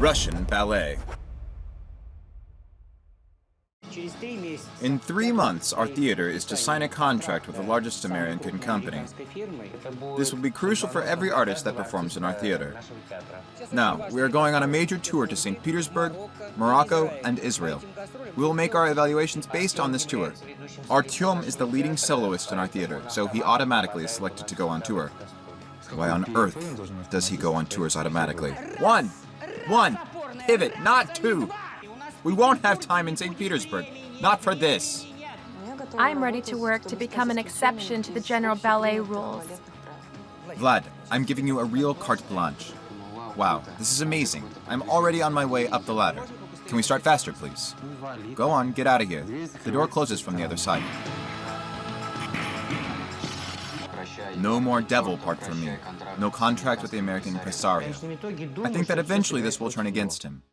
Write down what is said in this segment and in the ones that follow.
Russian Ballet. In 3 months, our theater is to sign a contract with the largest American company. This will be crucial for every artist that performs in our theater. Now, we are going on a major tour to Saint Petersburg, Morocco, and Israel. We will make our evaluations based on this tour. Artem is the leading soloist in our theater, so he automatically is selected to go on tour. Why on earth does he go on tours automatically? One! Pivot, not 2! We won't have time in St. Petersburg. Not for this. I'm ready to work to become an exception to the general ballet rules. Vlad, I'm giving you a real carte blanche. Wow, this is amazing. I'm already on my way up the ladder. Can we start faster, please? Go on, get out of here. The door closes from the other side. No more devil part from me. No contract with the American impresario. I think that eventually this will turn against him.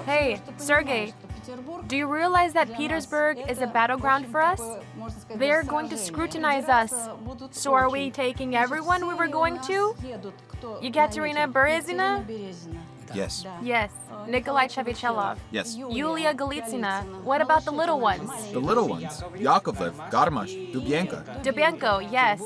Hey, Sergey, do you realize that Petersburg is a battleground for us? They're going to scrutinize us. So are we taking everyone we were going to? Ekaterina Berezina? Yes. Yes. Nikolai Chevichelov? Yes. Yulia Golitsina? What about the little ones? The little ones. Yakovlev, Garmash, Dubyenko. Dubyenko, yes.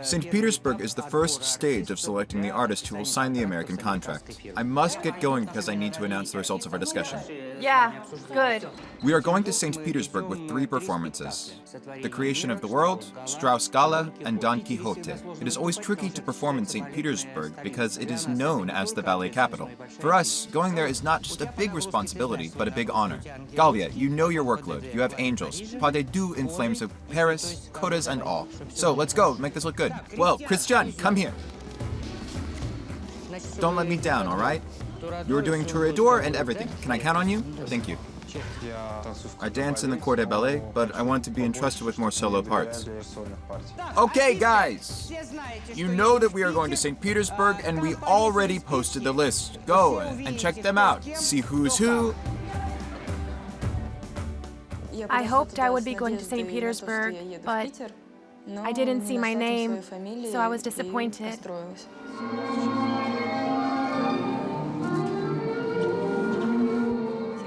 St. Petersburg is the first stage of selecting the artist who will sign the American contract. I must get going because I need to announce the results of our discussion. Yeah, good. We are going to St. Petersburg with 3 performances. The Creation of the World, Strauss Gala, and Don Quixote. It is always tricky to perform in St. Petersburg because it is known as the ballet capital. For us, going there is not just a big responsibility, but a big honor. Galia, you know your workload. You have angels, pas de deux in flames of Paris, codas, and all. So let's go, make this look good. Well, Christian, come here. Don't let me down, all right? You're doing Toreador and everything. Can I count on you? Thank you. I dance in the Corps de Ballet, but I want to be entrusted with more solo parts. Okay, guys! You know that we are going to St. Petersburg, and we already posted the list. Go and check them out. See who's who. I hoped I would be going to St. Petersburg, but I didn't see my name, so I was disappointed.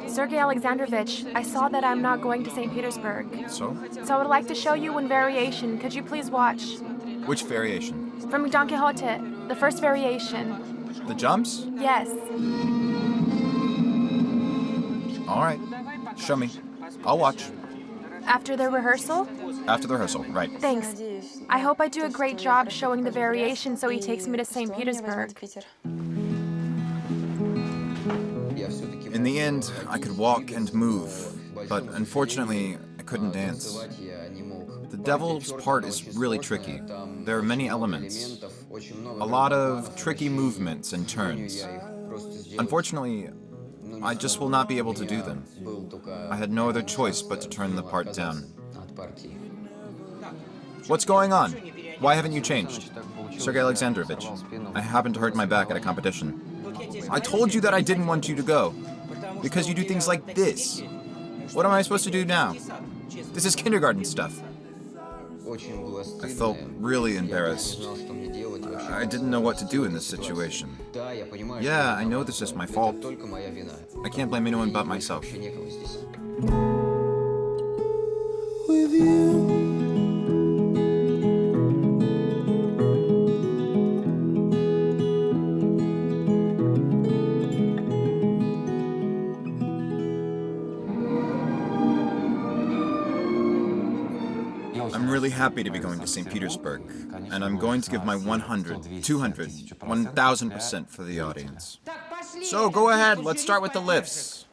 Sergey Alexandrovich, I saw that I'm not going to St. Petersburg. So? So I would like to show you one variation. Could you please watch? Which variation? From Don Quixote, the first variation. The jumps? Yes. All right. Show me. I'll watch. After the rehearsal? After the rehearsal, right. Thanks. I hope I do a great job showing the variation so he takes me to St. Petersburg. In the end, I could walk and move, but unfortunately, I couldn't dance. The devil's part is really tricky. There are many elements. A lot of tricky movements and turns. Unfortunately, I just will not be able to do them. I had no other choice but to turn the part down. What's going on? Why haven't you changed? Sergey Alexandrovich, I happened to hurt my back at a competition. I told you that I didn't want you to go. Because you do things like this. What am I supposed to do now? This is kindergarten stuff. I felt really embarrassed. I didn't know what to do in this situation. Yeah, I know this is my fault. I can't blame anyone but myself. With you. I'm really happy to be going to St. Petersburg, and I'm going to give my 100, 200, 1,000% for the audience. So go ahead, let's start with the lifts.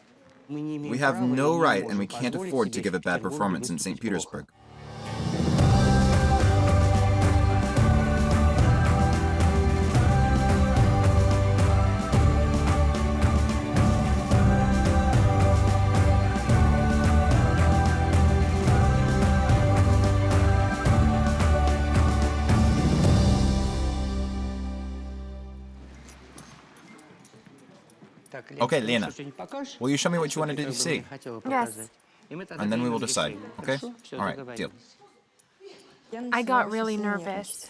We have no right and we can't afford to give a bad performance in St. Petersburg. Okay, Lena, will you show me what you wanted to see? Yes. And then we will decide, okay? All right, deal. I got really nervous.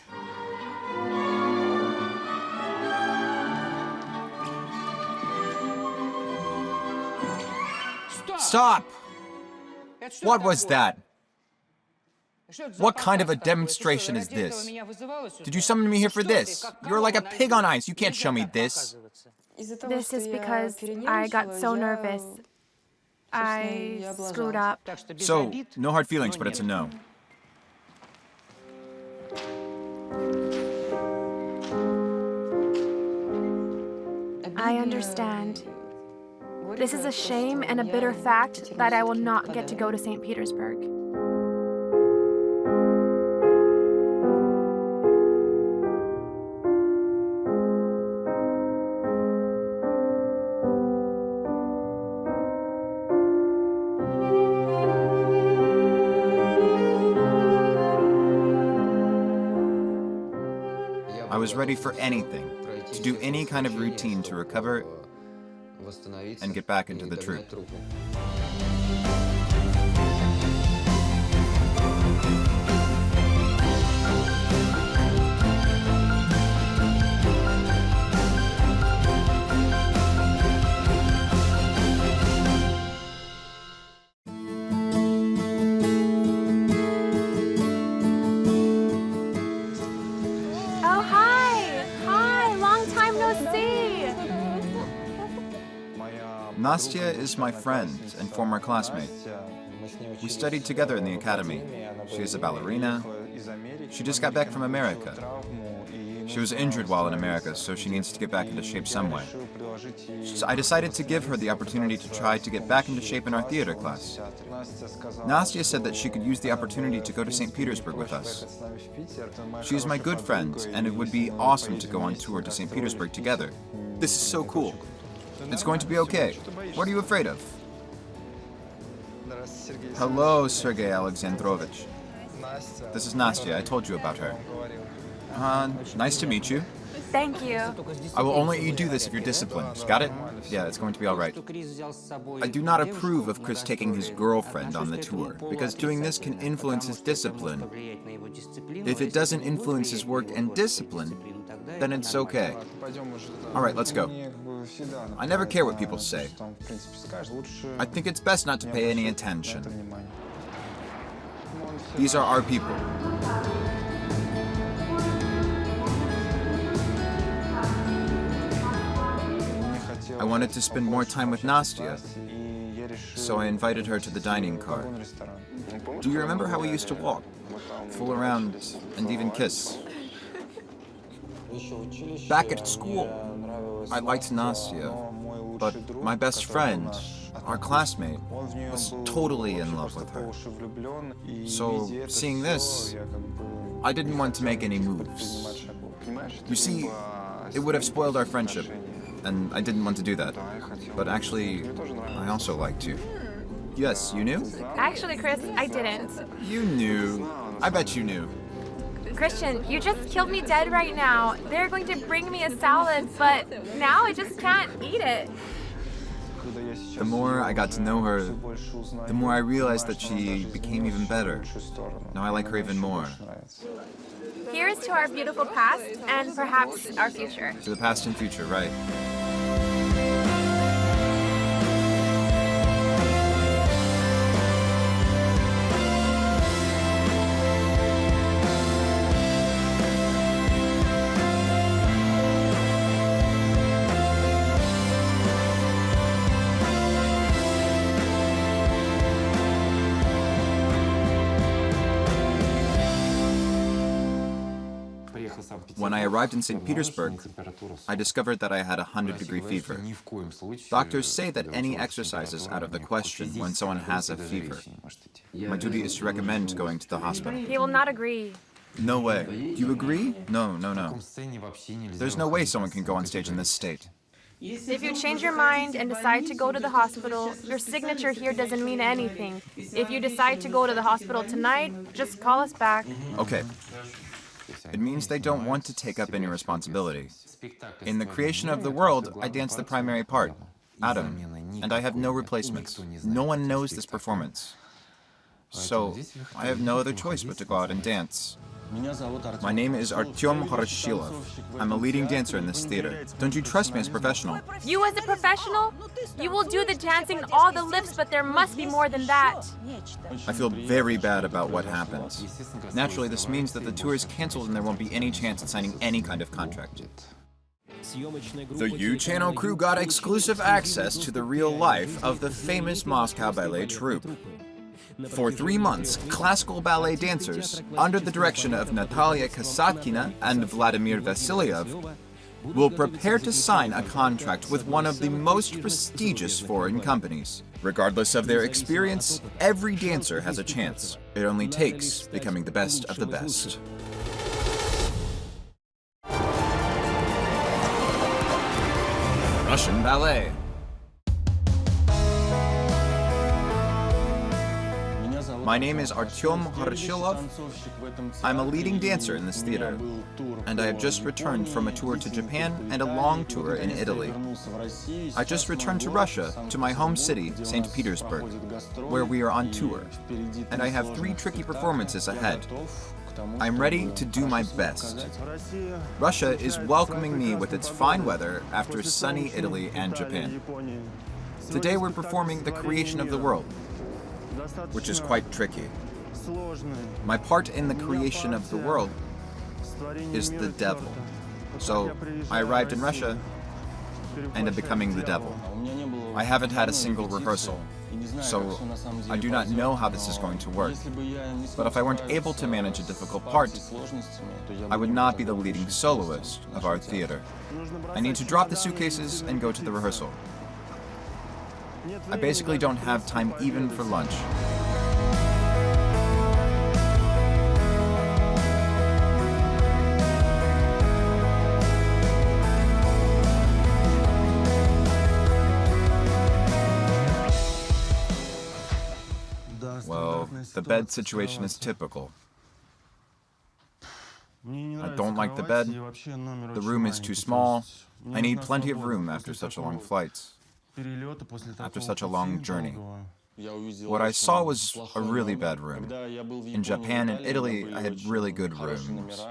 Stop! What was that? What kind of a demonstration is this? Did you summon me here for this? You're like a pig on ice. You can't show me this. This is because I got so nervous. I screwed up. So, no hard feelings, but it's a no. I understand. This is a shame and a bitter fact that I will not get to go to Saint Petersburg. I was ready for anything, to do any kind of routine to recover and get back into the troupe. Oh, hi! Hi! Long time no see! Nastya is my friend and former classmate. We studied together in the academy. She is a ballerina. She just got back from America. She was injured while in America, so she needs to get back into shape some way. So I decided to give her the opportunity to try to get back into shape in our theater class. Nastya said that she could use the opportunity to go to St. Petersburg with us. She is my good friend, and it would be awesome to go on tour to St. Petersburg together. This is so cool. It's going to be okay. What are you afraid of? Hello, Sergei Alexandrovich. This is Nastya. I told you about her. Nice to meet you. Thank you. I will only let you do this if you're disciplined. Got it? Yeah, it's going to be all right. I do not approve of Chris taking his girlfriend on the tour, because doing this can influence his discipline. If it doesn't influence his work and discipline, then it's okay. All right, let's go. I never care what people say. I think it's best not to pay any attention. These are our people. I wanted to spend more time with Nastya, so I invited her to the dining car. Do you remember how we used to walk, fool around, and even kiss? Back at school, I liked Nastya, but my best friend, our classmate, was totally in love with her. So, seeing this, I didn't want to make any moves. You see, it would have spoiled our friendship, and I didn't want to do that. But actually, I also liked you. Yes, you knew? Actually, Chris, I didn't. You knew. I bet you knew. Christian, you just killed me dead right now. They're going to bring me a salad, but now I just can't eat it. The more I got to know her, the more I realized that she became even better. Now I like her even more. Here's to our beautiful past and perhaps our future. To the past and future, right. When I arrived in St. Petersburg, I discovered that I had a 100-degree fever. Doctors say that any exercise is out of the question when someone has a fever. My duty is to recommend going to the hospital. He will not agree. No way. Do you agree? No. There's no way someone can go on stage in this state. If you change your mind and decide to go to the hospital, your signature here doesn't mean anything. If you decide to go to the hospital tonight, just call us back. Okay. It means they don't want to take up any responsibility. In the creation of the world, I dance the primary part. Artem, and I have no replacements. No one knows this performance. So, I have no other choice but to go out and dance. My name is Artem Horashilov. I'm a leading dancer in this theater. Don't you trust me as a professional? You as a professional? You will do the dancing, all the lifts, but there must be more than that. I feel very bad about what happens. Naturally, this means that the tour is canceled and there won't be any chance at signing any kind of contract. The U-Channel crew got exclusive access to the real life of the famous Moscow ballet troupe. For 3 months, classical ballet dancers, under the direction of Natalia Kasatkina and Vladimir Vasilyev, will prepare to sign a contract with one of the most prestigious foreign companies. Regardless of their experience, every dancer has a chance. It only takes becoming the best of the best. Russian Ballet. My name is Artem Horashilov. I'm a leading dancer in this theater, and I have just returned from a tour to Japan and a long tour in Italy. I just returned to Russia, to my home city, Saint Petersburg, where we are on tour, and I have 3 tricky performances ahead. I'm ready to do my best. Russia is welcoming me with its fine weather after sunny Italy and Japan. Today we're performing The Creation of the World, which is quite tricky. My part in the creation of the world is the devil. So I arrived in Russia and am becoming the devil. I haven't had a single rehearsal, so I do not know how this is going to work. But if I weren't able to manage a difficult part, I would not be the leading soloist of our theater. I need to drop the suitcases and go to the rehearsal. I basically don't have time even for lunch. Well, the bed situation is typical. I don't like the bed. The room is too small. I need plenty of room after such a long flight. After such a long journey. What I saw was a really bad room. In Japan and Italy, I had really good rooms.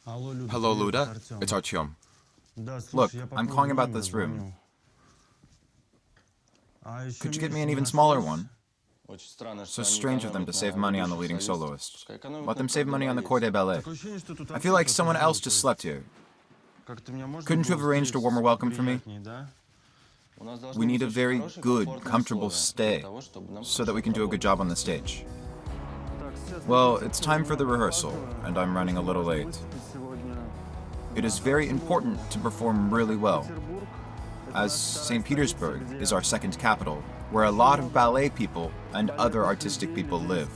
Hello, Luda. It's Artyom. Look, I'm calling about this room. Could you get me an even smaller one? So strange of them to save money on the leading soloist. Let them save money on the corps de ballet. I feel like someone else just slept here. Couldn't you have arranged a warmer welcome for me? We need a very good, comfortable stay, so that we can do a good job on the stage. Well, it's time for the rehearsal, and I'm running a little late. It is very important to perform really well, as Saint Petersburg is our second capital, where a lot of ballet people and other artistic people live.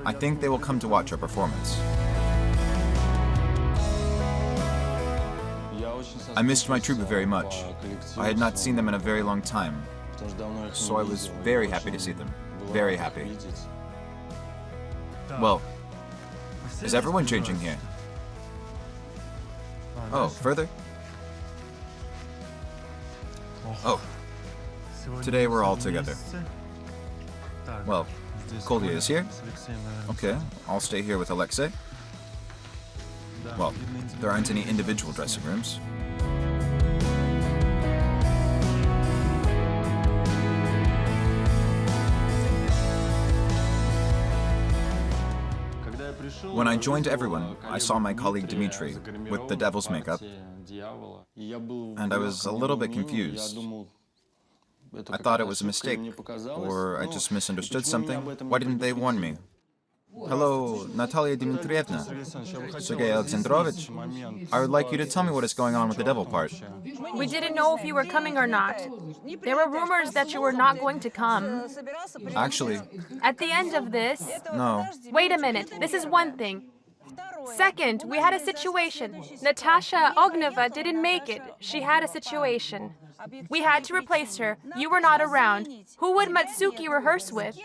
I think they will come to watch our performance. I missed my troupe very much. I had not seen them in a very long time, so I was very happy to see them. Very happy. Well, is everyone changing here? Oh, further? Oh, today we're all together. Well, Kolya is here. Okay, I'll stay here with Alexei. Well, there aren't any individual dressing rooms. When I joined everyone, I saw my colleague Dmitry with the devil's makeup, and I was a little bit confused. I thought it was a mistake, or I just misunderstood something. Why didn't they warn me? Hello, Natalia Dmitrievna. Sergei Alexandrovich. I would like you to tell me what is going on with the devil part. We didn't know if you were coming or not. There were rumors that you were not going to come. Actually, At the end of this... no. Wait a minute, this is one thing. Second, we had a situation. Natasha Ogneva didn't make it. She had a situation. We had to replace her. You were not around. Who would Matsuki rehearse with?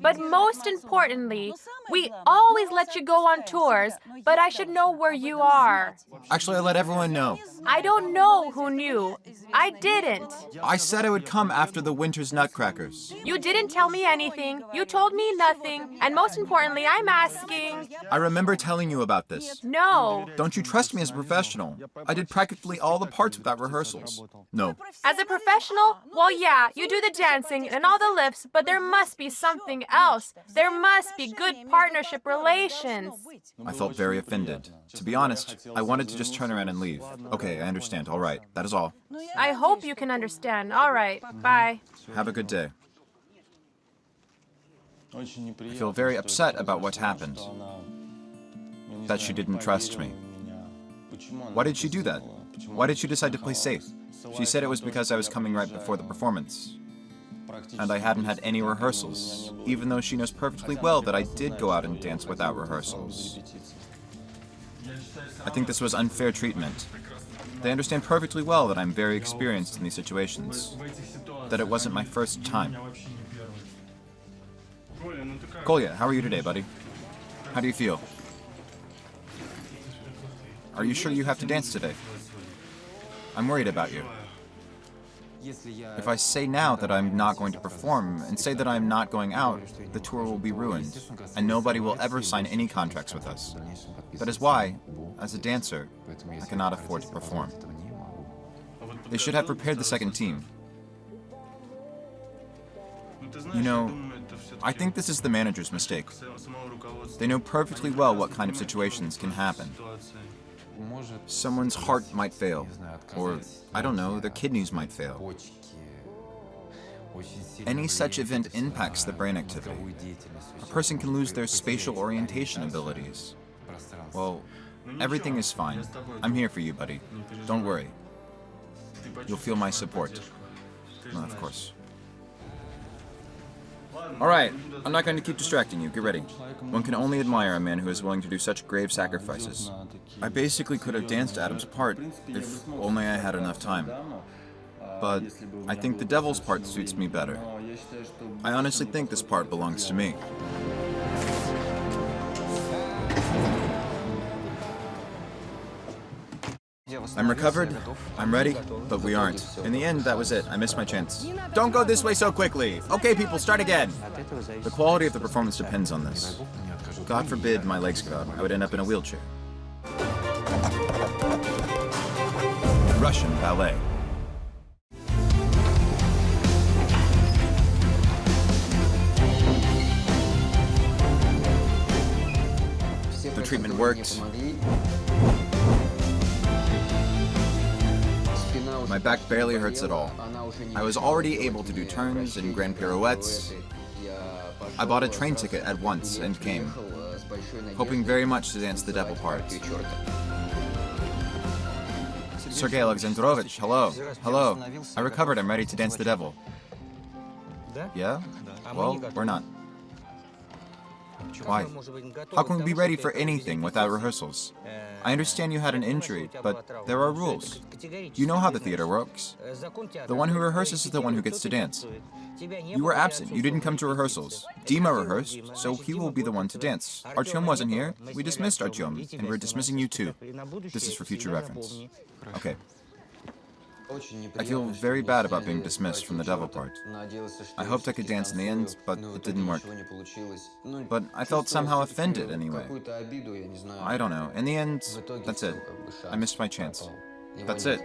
But most importantly, We always let you go on tours, but I should know where you are. Actually, I let everyone know. I don't know who knew. I didn't. I said I would come after the winter's nutcrackers. You didn't tell me anything. You told me nothing. And most importantly, I'm asking. I remember telling you about this. No. Don't you trust me as a professional? I did practically all the parts without rehearsals. No. As a professional? Well, yeah, you do the dancing and all the lifts, but there must be something else. There must be good partnership relations. I felt very offended. To be honest, I wanted to just turn around and leave. Okay, I understand. All right. That is all. I hope you can understand. All right. Bye. Have a good day. I feel very upset about what happened. That she didn't trust me. Why did she do that? Why did she decide to play safe? She said it was because I was coming right before the performance. And I hadn't had any rehearsals, even though she knows perfectly well that I did go out and dance without rehearsals. I think this was unfair treatment. They understand perfectly well that I'm very experienced in these situations, that it wasn't my first time. Kolya, how are you today, buddy? How do you feel? Are you sure you have to dance today? I'm worried about you. If I say now that I'm not going to perform and say that I'm not going out, the tour will be ruined, and nobody will ever sign any contracts with us. That is why, as a dancer, I cannot afford to perform. They should have prepared the second team. You know, I think this is the manager's mistake. They know perfectly well what kind of situations can happen. Someone's heart might fail, or, I don't know, their kidneys might fail. Any such event impacts the brain activity. A person can lose their spatial orientation abilities. Well, everything is fine. I'm here for you, buddy. Don't worry. You'll feel my support. Well, of course. All right, I'm not going to keep distracting you. Get ready. One can only admire a man who is willing to do such grave sacrifices. I basically could have danced Adam's part if only I had enough time. But I think the devil's part suits me better. I honestly think this part belongs to me. I'm recovered, I'm ready, but we aren't. In the end, that was it. I missed my chance. Don't go this way so quickly! Okay, people, start again! The quality of the performance depends on this. God forbid my legs give out. I would end up in a wheelchair. Russian Ballet. The treatment worked. My back barely hurts at all. I was already able to do turns and grand pirouettes. I bought a train ticket at once and came, hoping very much to dance the devil part. Sergei Alexandrovich, hello. Hello. I recovered. I'm ready to dance the devil. Yeah? Well, we're not. Why? How can we be ready for anything without rehearsals? I understand you had an injury, but there are rules. You know how the theater works. The one who rehearses is the one who gets to dance. You were absent. You didn't come to rehearsals. Dima rehearsed, so he will be the one to dance. Artem wasn't here. We dismissed Artem, and we're dismissing you too. This is for future reference. Okay. I feel very bad about being dismissed from the devil part. I hoped I could dance in the end, but it didn't work. But I felt somehow offended anyway. I don't know. In the end, that's it. I missed my chance. That's it.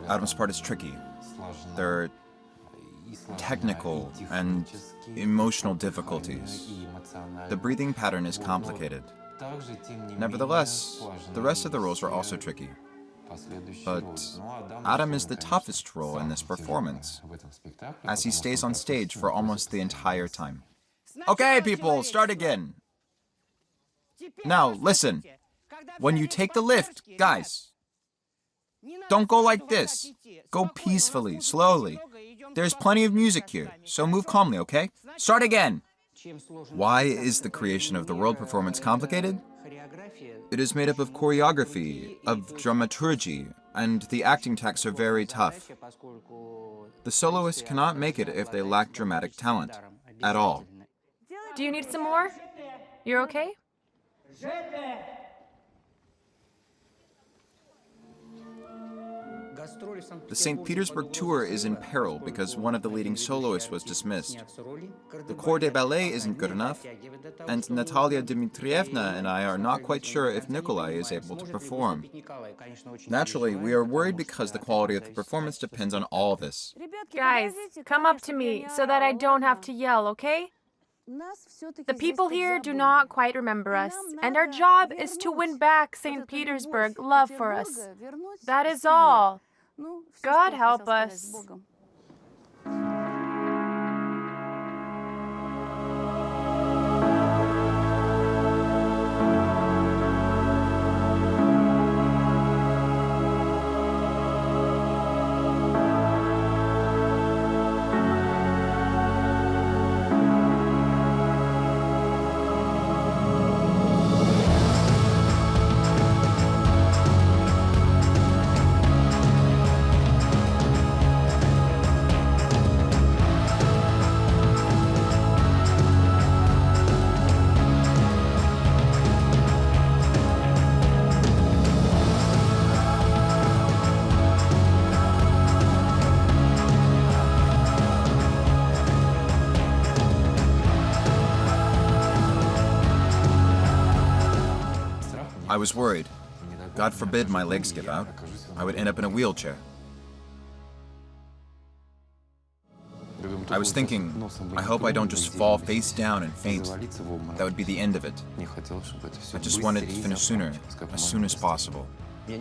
Adam's part is tricky. There are technical and emotional difficulties. The breathing pattern is complicated. Nevertheless, the rest of the roles are also tricky. But Artem is the toughest role in this performance, as he stays on stage for almost the entire time. Okay, people, start again. Now, listen. When you take the lift, guys, don't go like this. Go peacefully, slowly. There's plenty of music here, so move calmly, okay? Start again. Why is the creation of the world performance complicated? It is made up of choreography, of dramaturgy, and the acting texts are very tough. The soloists cannot make it if they lack dramatic talent, at all. Do you need some more? You're okay? The Saint Petersburg tour is in peril because one of the leading soloists was dismissed. The corps de ballet isn't good enough, and Natalia Dmitrievna and I are not quite sure if Nikolai is able to perform. Naturally, we are worried because the quality of the performance depends on all this. Guys, come up to me so that I don't have to yell, okay? The people here do not quite remember us, and our job is to win back Saint Petersburg love for us. That is all. God help us. I was worried. God forbid my legs give out. I would end up in a wheelchair. I was thinking, I hope I don't just fall face down and faint. That would be the end of it. I just wanted to finish sooner, as soon as possible.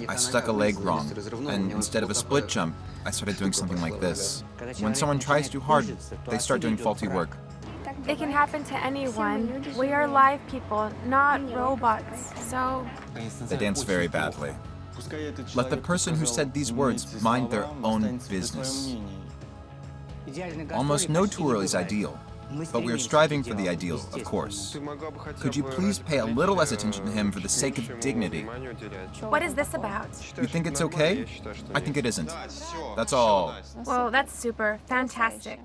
I stuck a leg wrong, and instead of a split jump, I started doing something like this. When someone tries too hard, they start doing faulty work. It can happen to anyone. We are live people, not robots, so... They dance very badly. Let the person who said these words mind their own business. Almost no tour is ideal, but we are striving for the ideal, of course. Could you please pay a little less attention to him for the sake of dignity? What is this about? You think it's okay? I think it isn't. That's all. Well, that's super. Fantastic.